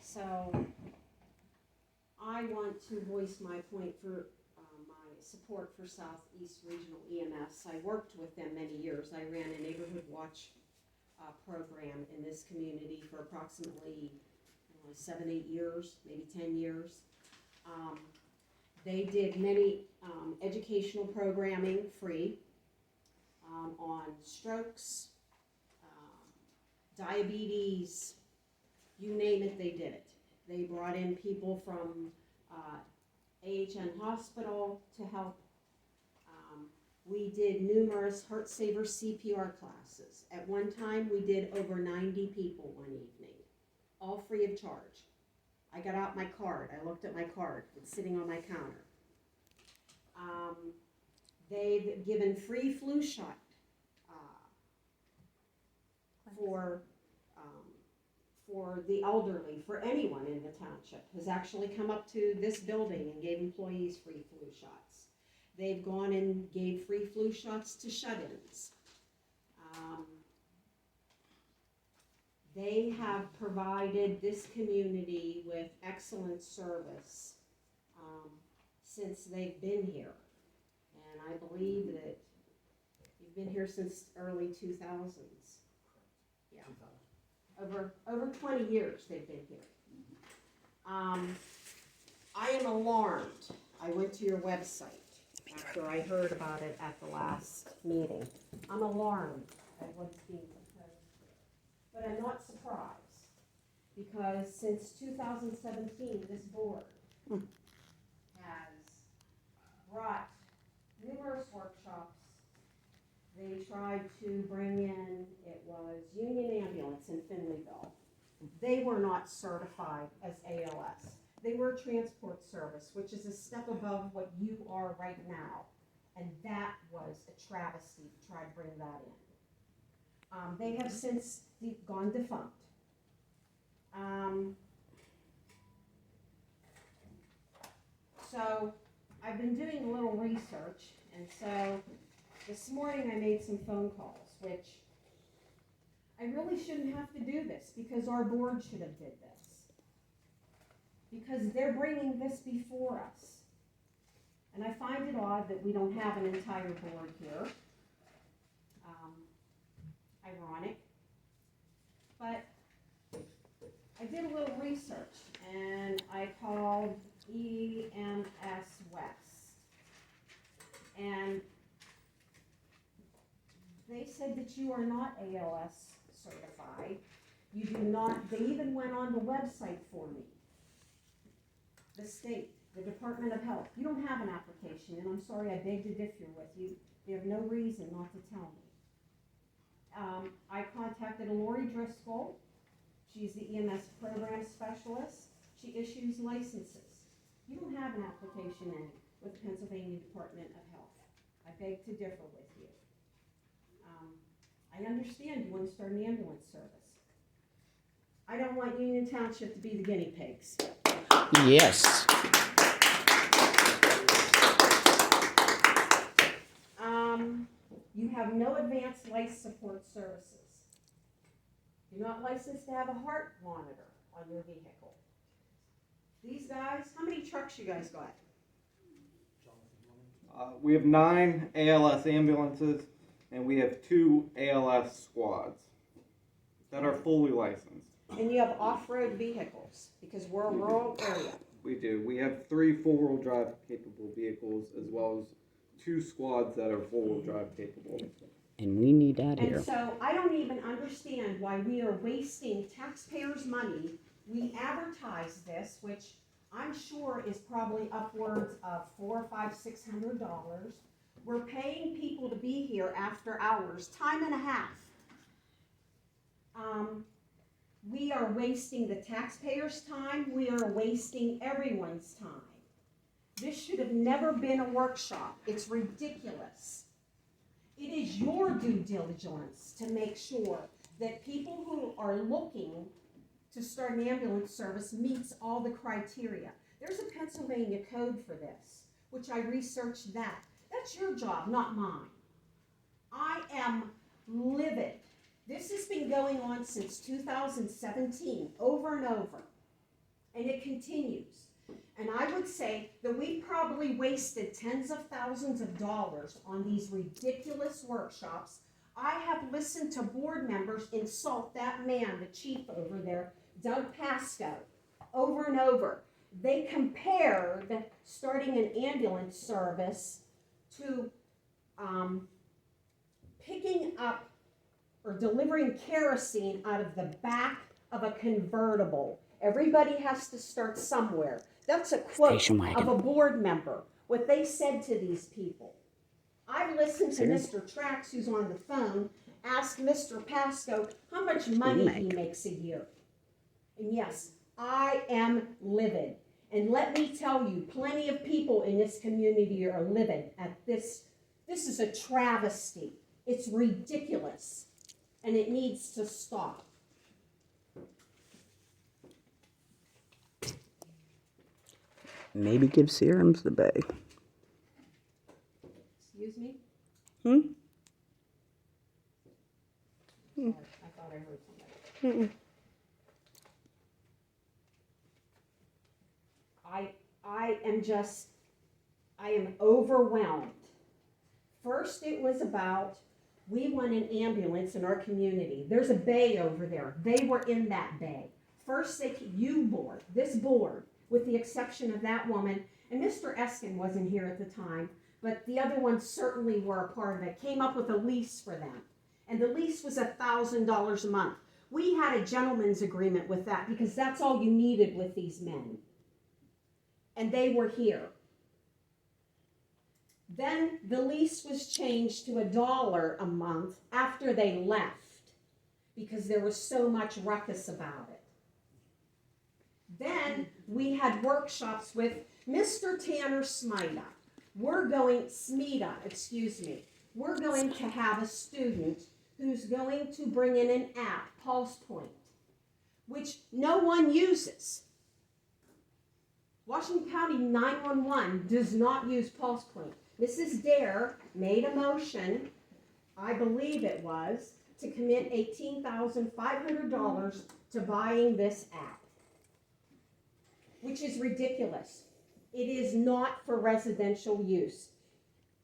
So I want to voice my point for my support for Southeast Regional EMS. I worked with them many years. I ran a neighborhood watch program in this community for approximately 7, 8 years, maybe 10 years. They did many educational programming free on strokes, diabetes, you name it, they did it. They brought in people from AHN Hospital to help. We did numerous Heart Saver CPR classes. At one time, we did over 90 people one evening, all free of charge. I got out my card. I looked at my card. It's sitting on my counter. They've given free flu shot for the elderly, for anyone in the township, has actually come up to this building and gave employees free flu shots. They've gone and gave free flu shots to shut-ins. They have provided this community with excellent service since they've been here. And I believe that you've been here since early 2000s. Yeah. Over 20 years they've been here. I am alarmed. I went to your website after I heard about it at the last meeting. I'm alarmed at what's being proposed here. But I'm not surprised, because since 2017, this board has brought numerous workshops. They tried to bring in, it was Union Ambulance in Finleyville. They were not certified as ALS. They were a transport service, which is a step above what you are right now. And that was a travesty to try to bring that in. They have since gone defunct. So I've been doing a little research, and so this morning I made some phone calls, which I really shouldn't have to do this, because our board should have did this. Because they're bringing this before us. And I find it odd that we don't have an entire board here. Ironic. But I did a little research, and I called EMS West. And they said that you are not ALS certified. You do not, they even went on the website for me. The state, the Department of Health, you don't have an application, and I'm sorry, I beg to differ with you. They have no reason not to tell me. I contacted Lori Driscoll. She's the EMS program specialist. She issues licenses. You don't have an application in with the Pennsylvania Department of Health. I beg to differ with you. I understand you want to start an ambulance service. I don't want Union Township to be the guinea pigs. Yes. You have no advanced life support services. You're not licensed to have a heart monitor on your vehicle. These guys, how many trucks you guys got? We have 9 ALS ambulances, and we have 2 ALS squads that are fully licensed. And you have off-road vehicles, because we're a rural area. We do. We have 3 four-wheel drive capable vehicles, as well as 2 squads that are four-wheel drive capable. And we need that here. And so I don't even understand why we are wasting taxpayers' money. We advertise this, which I'm sure is probably upwards of $400, $500, $600. We're paying people to be here after hours, time and a half. We are wasting the taxpayers' time. We are wasting everyone's time. This should have never been a workshop. It's ridiculous. It is your due diligence to make sure that people who are looking to start an ambulance service meets all the criteria. There's a Pennsylvania code for this, which I researched that. That's your job, not mine. I am livid. This has been going on since 2017, over and over. And it continues. And I would say that we probably wasted tens of thousands of dollars on these ridiculous workshops. I have listened to board members insult that man, the chief over there, Doug Pasco, over and over. They compared starting an ambulance service to picking up or delivering kerosene out of the back of a convertible. Everybody has to start somewhere. That's a quote Station wagon. of a board member, what they said to these people. I've listened to Serious? Mr. Trax, who's on the phone, ask Mr. Pasco how much money he makes a year. And yes, I am livid. And let me tell you, plenty of people in this community are livid at this. This is a travesty. It's ridiculous. And it needs to stop. Maybe give serums the bay. Excuse me? Hmm? Sorry, I thought I heard somebody. I am overwhelmed. First it was about, we want an ambulance in our community. There's a bay over there. They were in that bay. First, this board, with the exception of that woman, and Mr. Eskin wasn't here at the time, but the other ones certainly were a part of it, came up with a lease for them. And the lease was $1,000 a month. We had a gentleman's agreement with that because that's all you needed with these men. And they were here. Then the lease was changed to $1 a month after they left because there was so much ruckus about it. Then we had workshops with Mr. Tanner Smida. We're going to have a student who's going to bring in an app, Pulse Point, which no one uses. Washington County 911 does not use Pulse Point. Mrs. Dare made a motion, I believe it was, to commit $18,500 to buying this app, which is ridiculous. It is not for residential use.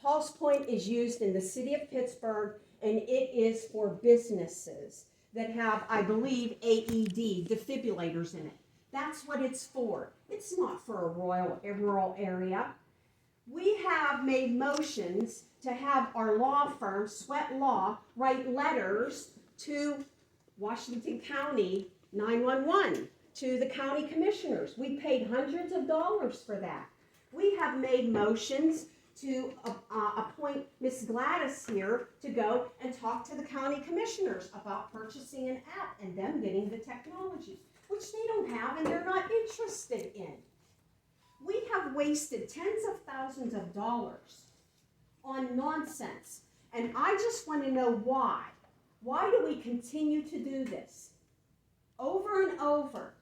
Pulse Point is used in the city of Pittsburgh, and it is for businesses that have, I believe, AED defibrillators in it. That's what it's for. It's not for a rural area. We have made motions to have our law firm, Sweat Law, write letters to Washington County 911, to the county commissioners. We paid hundreds of dollars for that. We have made motions to appoint Miss Gladys here to go and talk to the county commissioners about purchasing an app and them getting the technology, which they don't have and they're not interested in. We have wasted tens of thousands of dollars on nonsense. And I just want to know why. Why do we continue to do this? Over and over.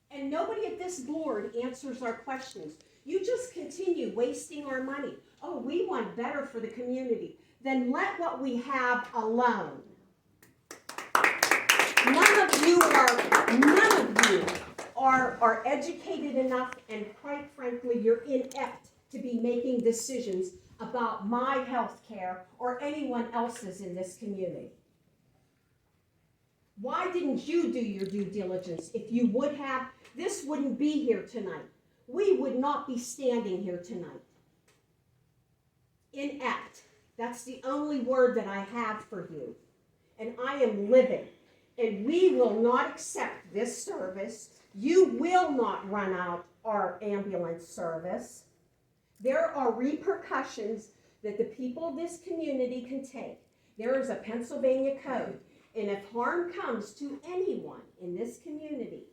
And nobody at this board answers our questions. You just continue wasting our money. Oh, we want better for the community. Then let what we have alone. None of you are educated enough, and quite frankly, you're inept to be making decisions about my health care or anyone else's in this community. Why didn't you do your due diligence? If you would have, this wouldn't be here tonight. We would not be standing here tonight. Inept. That's the only word that I have for you. And I am livid. And we will not accept this service. You will not run out our ambulance service. There are repercussions that the people of this community can take. There is a Pennsylvania code. And if harm comes to anyone in this community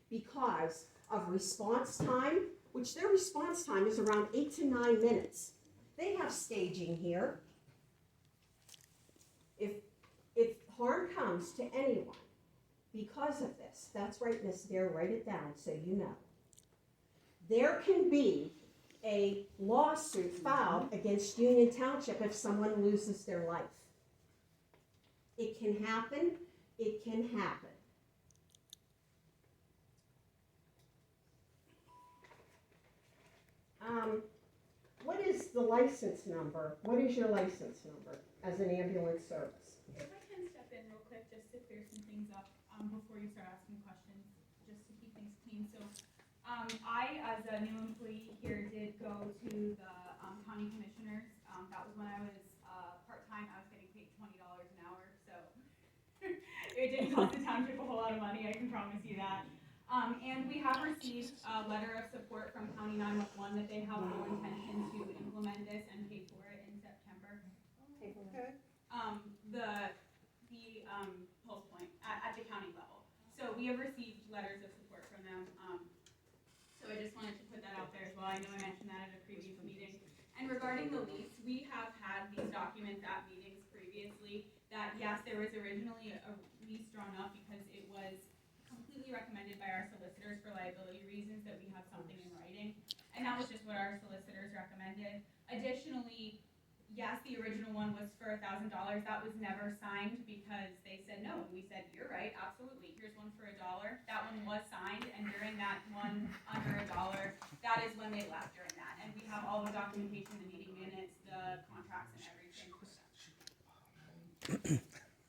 because of response time, which their response time is around 8 to 9 minutes. They have staging here. If harm comes to anyone because of this, that's right, Miss Dare, write it down so you know. There can be a lawsuit filed against Union Township if someone loses their life. It can happen. It can happen. license number. What is your license number as an ambulance service? If I can step in real quick just to clear some things up before you start asking questions, just to keep things clean. So I, as a new employee here, did go to the county commissioners. That was when I was part-time. I was getting paid $20 an hour, so it didn't cost the township a whole lot of money, I can promise you that. And we have received a letter of support from County 911 that they have full intention to implement this and pay for it in September. Okay. The pulse point at the county level. So we have received letters of support from them. So I just wanted to put that out there as well. I know I mentioned that at a previous meeting. And regarding the lease, we have had these documents at meetings previously that yes, there was originally a lease drawn up because it was completely recommended by our solicitors for liability reasons that we have something in writing. And that was just what our solicitors recommended. Additionally, yes, the original one was for $1,000. That was never signed because they said no. And we said, you're right, absolutely. Here's one for $1. That one was signed, and during that one under $1, that is when they left during that. And we have all the documentation, the meeting minutes, the contracts, and everything.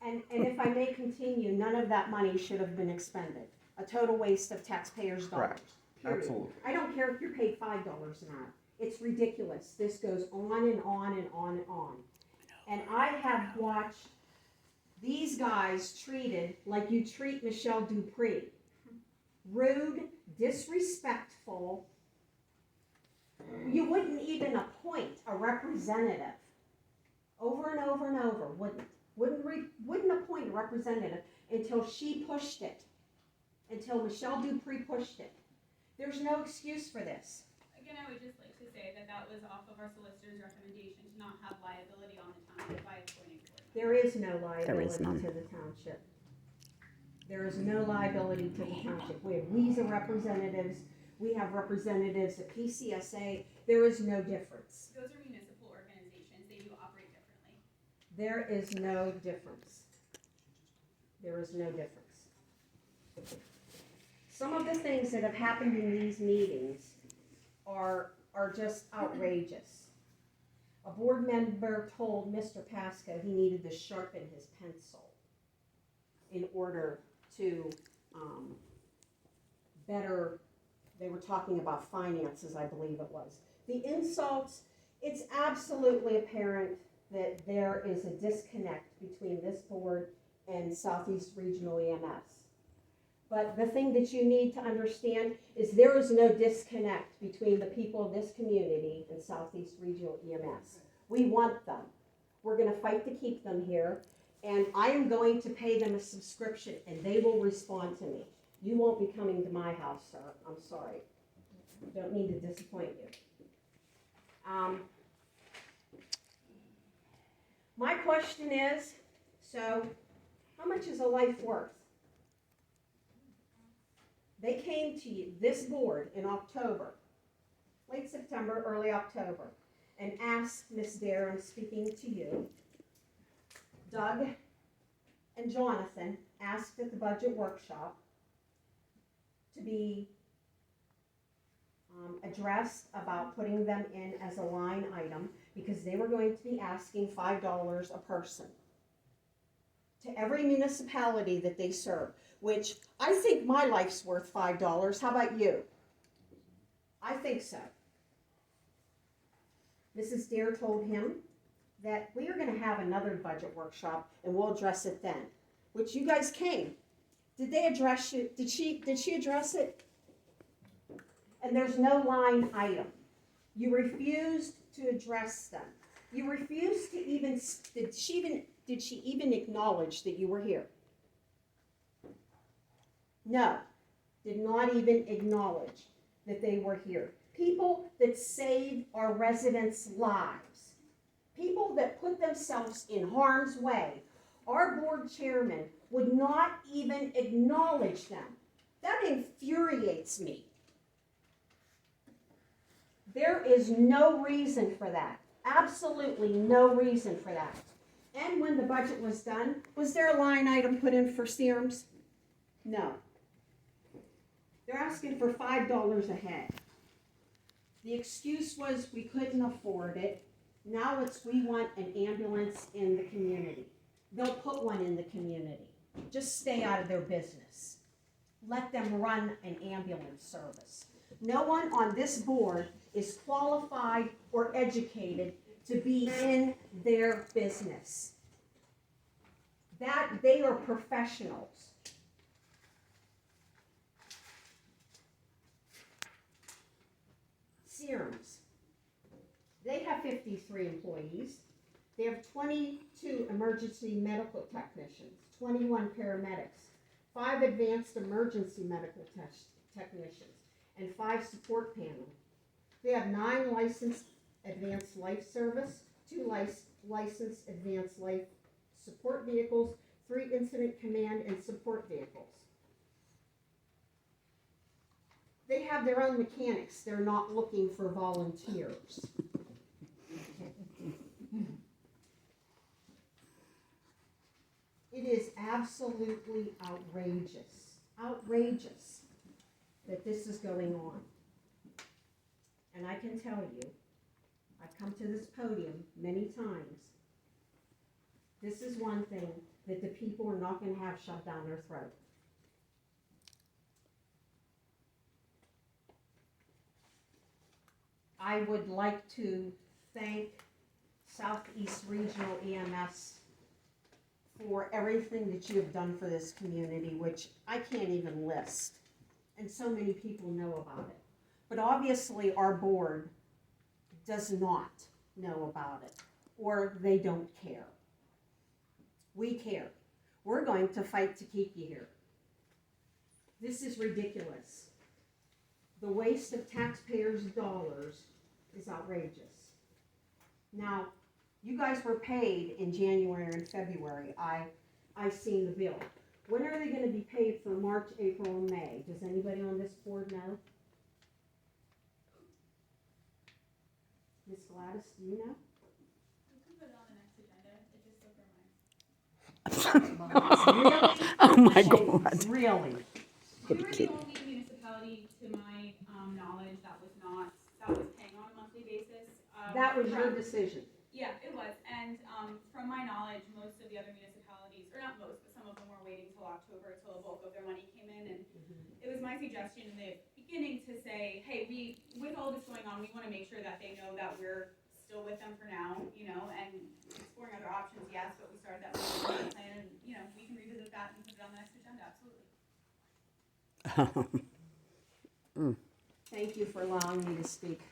And if I may continue, none of that money should have been expended. A total waste of taxpayers' dollars. Correct. Period. Absolutely. I don't care if you're paid $5 an hour. It's ridiculous. This goes on and on and on and on. And I have watched these guys treated like you treat Michelle Dupree. Rude, disrespectful. You wouldn't even appoint a representative. Over and over and over, wouldn't appoint a representative until she pushed it. Until Michelle Dupree pushed it. There's no excuse for this. Again, I would just like to say that that was off of our solicitor's recommendation to not have liability on the township by appointing board members. There is no liability none. to the township. There is no liability to the township. We have WESA representatives. We have representatives at PCSA. There is no difference. Those are municipal organizations. They do operate differently. There is no difference. There is no difference. Some of the things that have happened in these meetings are just outrageous. A board member told Mr. Pasco he needed to sharpen his pencil in order to better, they were talking about finances, I believe it was. The insults, it's absolutely apparent that there is a disconnect between this board and Southeast Regional EMS. But the thing that you need to understand is there is no disconnect between the people of this community and Southeast Regional EMS. We want them. We're going to fight to keep them here. And I am going to pay them a subscription, and they will respond to me. You won't be coming to my house, sir. I'm sorry. Don't mean to disappoint you. My question is, so how much is a life worth? They came to you, this board, in October, late September, early October, and asked Ms. Dare, I'm speaking to you, Doug and Jonathan asked at the budget workshop to be addressed about putting them in as a line item because they were going to be asking $5 a person to every municipality that they serve, which I think my life's worth $5. How about you? I think so. Mrs. Dare told him that we are going to have another budget workshop and we'll address it then, which you guys came. Did they address it? Did she address it? And there's no line item. You refused to address them. You refused to even, did she even acknowledge that you were here? No, did not even acknowledge that they were here. People that save our residents' lives. People that put themselves in harm's way. Our board chairman would not even acknowledge them. That infuriates me. There is no reason for that. Absolutely no reason for that. And when the budget was done, was there a line item put in for serums? No. They're asking for $5 a head. The excuse was we couldn't afford it. Now it's we want an ambulance in the community. They'll put one in the community. Just stay out of their business. Let them run an ambulance service. No one on this board is qualified or educated to be in their business. That they are professionals. Serums. They have 53 employees. They have 22 emergency medical technicians, 21 paramedics, 5 advanced emergency medical technicians, and 5 support panel. They have 9 licensed advanced life service, 2 licensed advanced life support vehicles, 3 incident command and support vehicles. They have their own mechanics. They're not looking for volunteers. It is absolutely outrageous that this is going on. And I can tell you, I've come to this podium many times. This is one thing that the people are not going to have shoved down their throat. I would like to thank Southeast Regional EMS for everything that you have done for this community, which I can't even list, and so many people know about it. But obviously our board does not know about it, or they don't care. We care. We're going to fight to keep you here. This is ridiculous. The waste of taxpayers' dollars is outrageous. Now, you guys were paid in January and February. I seen the bill. When are they going to be paid for March, April, and May? Does anybody on this board know? Miss Gladys, do you know? You can put it on the next agenda, it just slipped our minds. Oh my God. Really? We were the only municipality, to my knowledge, that was paying on a monthly basis. That was your decision. Yeah, it was, and from my knowledge, most of the other municipalities, or not most, but some of them were waiting till October till a bulk of their money came in, and it was my suggestion in the beginning to say, hey, with all this going on, we wanna make sure that they know that we're still with them for now, and exploring other options, yes, but we started that plan, and, we can revisit that and put it on the next agenda, absolutely. Thank you for allowing me to speak.